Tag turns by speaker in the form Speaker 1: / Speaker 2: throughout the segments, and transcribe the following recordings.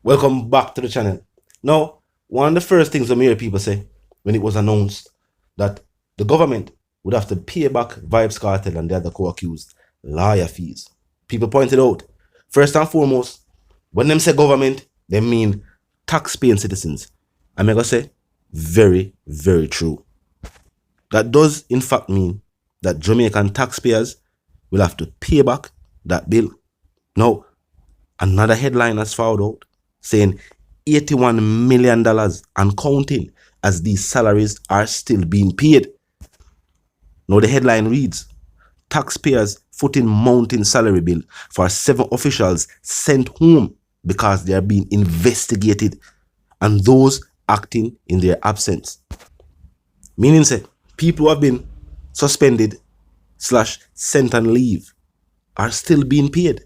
Speaker 1: Welcome back to the channel. Now, one of the first things the people say when it was announced that the government would have to pay back Vybz Kartel and the other co-accused lawyer fees. People pointed out, first and foremost, when them say government, they mean tax-paying citizens. I'm going to say, very, very true. That does in fact mean that Jamaican taxpayers will have to pay back that bill. Now, another headline has found out saying $81 million and counting as these salaries are still being paid. Now the headline reads, taxpayers footing mounting salary bill for 7 officials sent home because they are being investigated and those acting in their absence. Meaning say, people who have been suspended / sent on leave are still being paid,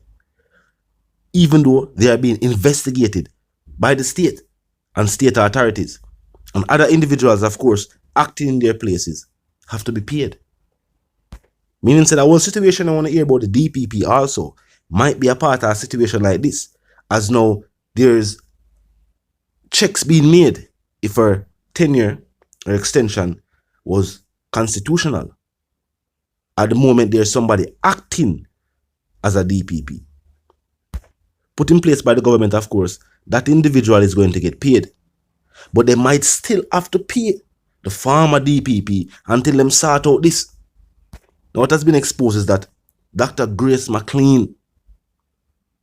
Speaker 1: even though they are being investigated by the state and state authorities. And other individuals, of course, acting in their places have to be paid. Meaning that one situation I want to hear about the DPP also might be a part of a situation like this, as now there's checks being made if her tenure or extension was constitutional. At the moment, there's somebody acting as a DPP. Put in place by the government, of course, that individual is going to get paid. But they might still have to pay the former DPP until them sort out this. Now what has been exposed is that Dr. Grace McLean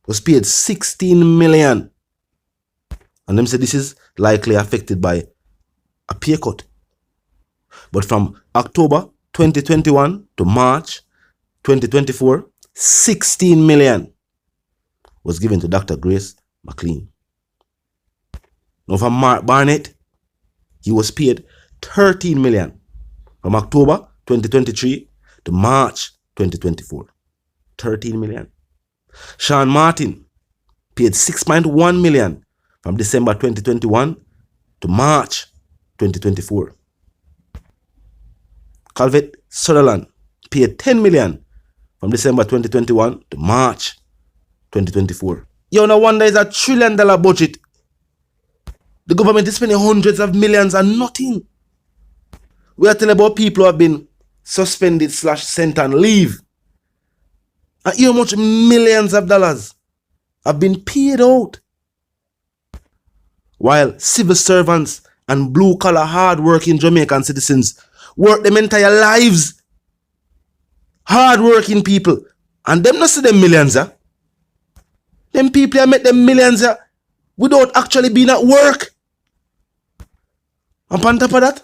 Speaker 1: was paid $16 million. And them say this is likely affected by a pay cut. But from October 2021 to March 2024, $16 million was given to Dr. Grace McLean. Now from Mark Barnett, he was paid $13 million from October 2023 to March 2024. $13 million. Sean Martin paid $6.1 million from December 2021 to March 2024. Calvert Sutherland paid $10 million from December 2021 to March 2024. You no wonder it's $1 trillion budget. The government is spending hundreds of millions and nothing. We are telling about people who have been suspended / sent on leave. And how much millions of dollars have been paid out. While civil servants and blue-collar hard-working Jamaican citizens work them entire lives. Hard-working people. And them not see them millions, huh? Them people have made them millions without actually being at work. And on top of that,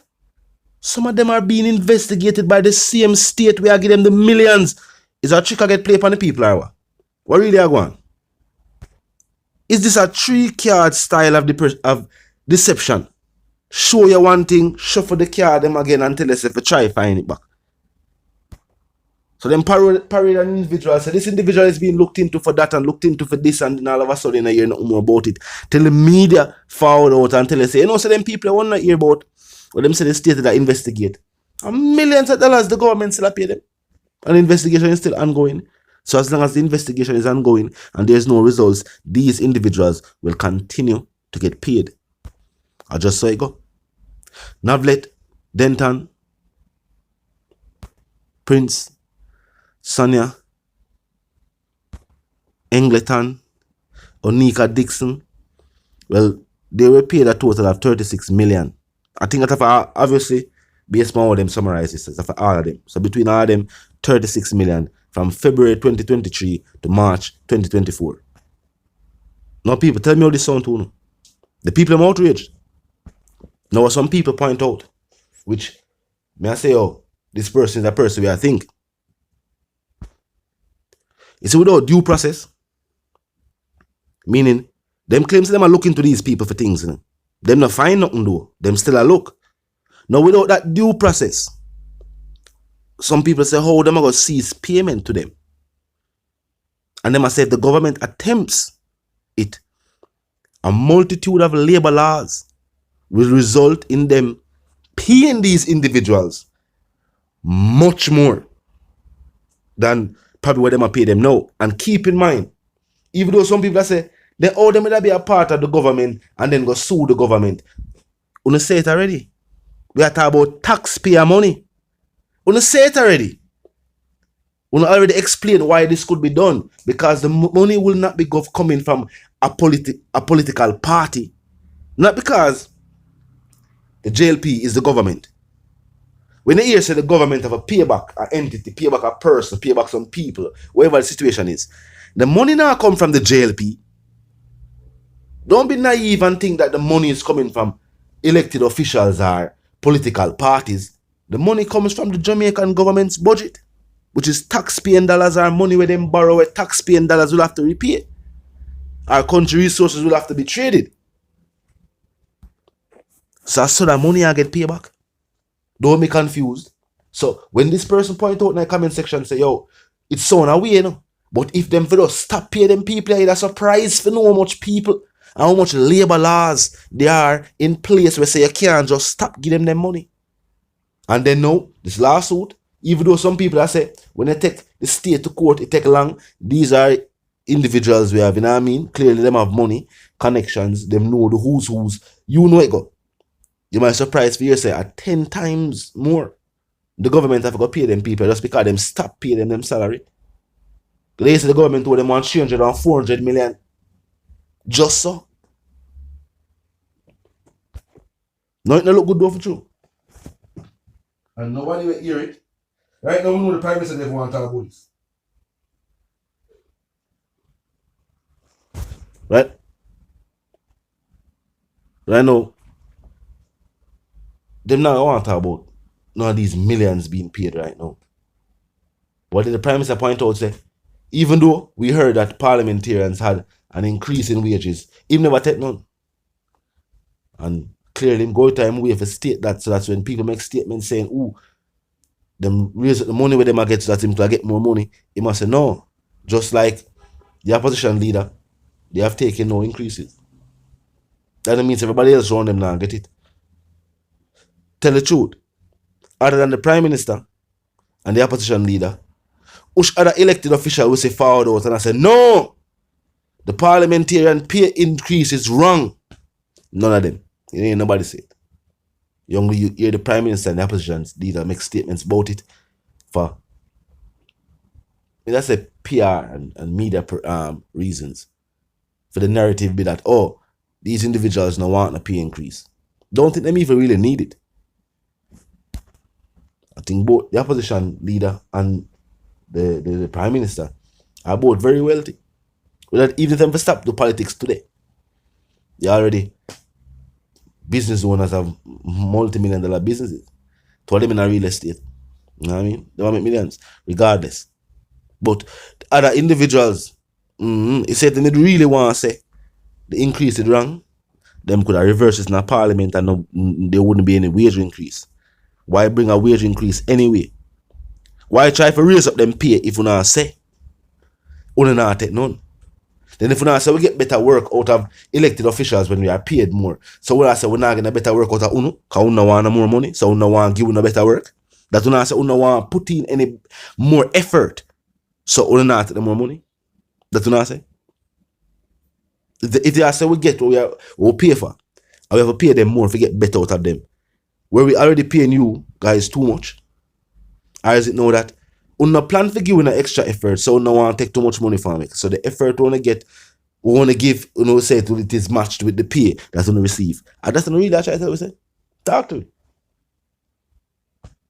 Speaker 1: some of them are being investigated by the same state where I give them the millions. Is a trick I get played on the people or what? What really are going? Is this a 3-card style of deception? Show you one thing, shuffle the card them again until us if you try to find it back. So then parade an individual. So this individual is being looked into for that and looked into for this, and then all of a sudden you hear nothing more about it. Till the media found out and tell you say, so them people I want to hear about what them say the state that investigate. And millions of dollars the government still pay them. And the investigation is still ongoing. So as long as the investigation is ongoing and there's no results, these individuals will continue to get paid. I just saw it go. Navlet, Denton, Prince, Sonia, Engleton, Onika Dixon, well, they were paid a total of $36 million. I think that obviously, based on all of them summarize this, for all of them. So between all of them, $36 million from February 2023 to March 2024. Now people, tell me how this sound to you. The people are outraged. Now some people point out, which may I say, oh, this person is a person where I think. It's without due process. Meaning, them claims them are looking to these people for things. You know? Them not find nothing though. Them still a look. Now without that due process, some people say, how them are going to cease payment to them. And them I say, if the government attempts it, a multitude of labor laws will result in them paying these individuals much more than probably what them are pay them now. And keep in mind, even though some people say Then how them will be a part of the government and then go sue the government? Una say it already. We are talking about taxpayer money. Una say it already. Una already explained why this could be done. Because the money will not be coming from a political party. Not because the JLP is the government. When you hear say the government have a payback, an entity, payback a person, payback some people, whatever the situation is, the money now come from the JLP. Don't be naive and think that the money is coming from elected officials or political parties. The money comes from the Jamaican government's budget, which is taxpaying dollars or money where them borrow, where taxpaying dollars will have to repay. Our country resources will have to be traded. So that money I get payback. Don't be confused. So when this person point out in the comment section say, yo, it's so away, you know. But if them for us stop pay them people, it's a surprise for know how much people and how much labor laws they are in place where say you can't just stop giving them money. And then no, this lawsuit, even though some people say when they take the state to court, it take long. These are individuals we have, you know what I mean? Clearly them have money, connections, them know the who's. You know it go. You might surprise for yourself at 10 times more. The government have to pay them people just because them stop paying them salary. They say the government told them 300 and 400 million. Just so. No, it don't look good though for true. And nobody will hear it. Right now we know the Prime Minister never want to talk about this. Right? Right now, them now want to talk about none of these millions being paid right now. What did the Prime Minister point out? Say, even though we heard that parliamentarians had an increase in wages, he never take none. And clearly, him go time way for state that, so that's when people make statements saying, ooh, them raise the money where they get so that him to get more money. He must say, no. Just like the opposition leader, they have taken no increases. That means everybody else around them now get it. Tell the truth. Other than the Prime Minister and the opposition leader, which other elected official will say forward out and I say, no, the parliamentarian pay increase is wrong. None of them. You ain't nobody say it. You only hear the Prime Minister and the opposition leader make statements about it for, that's a PR and media reasons. For the narrative be that, oh, these individuals don't want a pay increase. Don't think them even really need it. I think both the opposition leader and the Prime Minister are both very wealthy. Without even them to stop the politics today. They already business owners have multi-million-dollar businesses. To them in a real estate. You know what I mean? They want to make millions, regardless. But other individuals, he said they really want to say the increase is wrong. Them could have reversed it in a parliament and no, there wouldn't be any wage increase. Why bring a wage increase anyway? Why try to raise up them pay if you not say? You not take none. Then if you not say we get better work out of elected officials when we are paid more. So we say we're not getting better work out of UNO, because UNO want more money, so UNO want give UNO better work. That UNO say UNO want put in any more effort, so UNO not take more money. That UNO say. If they say we get what we pay for, and we have to pay them more if we get better out of them. Where we already paying you guys too much. Or is it know that we no plan for giving an extra effort, so we no want to take too much money from it. So the effort we want to give, say it is matched with the pay that's going to receive. And that's not really that I say. Talk to me.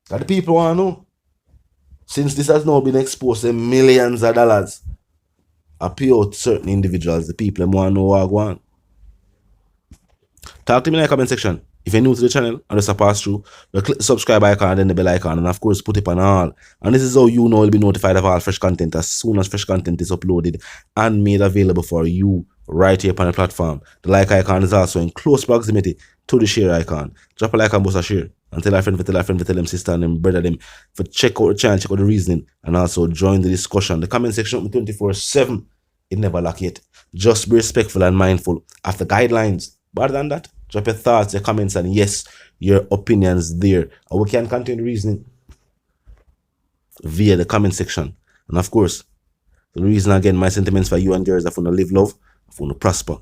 Speaker 1: That the people want to know. Since this has now been exposed to millions of dollars, I pay out certain individuals, the people them want to know what I want. Talk to me in the comment section. If you're new to the channel and just pass through, click the subscribe icon and then the bell icon, and of course put it on all. And this is how you know you'll be notified of all fresh content as soon as fresh content is uploaded and made available for you right here on the platform. The like icon is also in close proximity to the share icon. Drop a like and boost a share. And tell a friend, tell them sister and them brother them for check out the channel, check out the reasoning, and also join the discussion. The comment section open 24/7. It never lack it. Just be respectful and mindful of the guidelines. But other than that, drop your thoughts, your comments, and yes, your opinions there. And we can continue reasoning via the comment section. And of course, the reason again, my sentiments for you and girls that want to live love, for no prosper.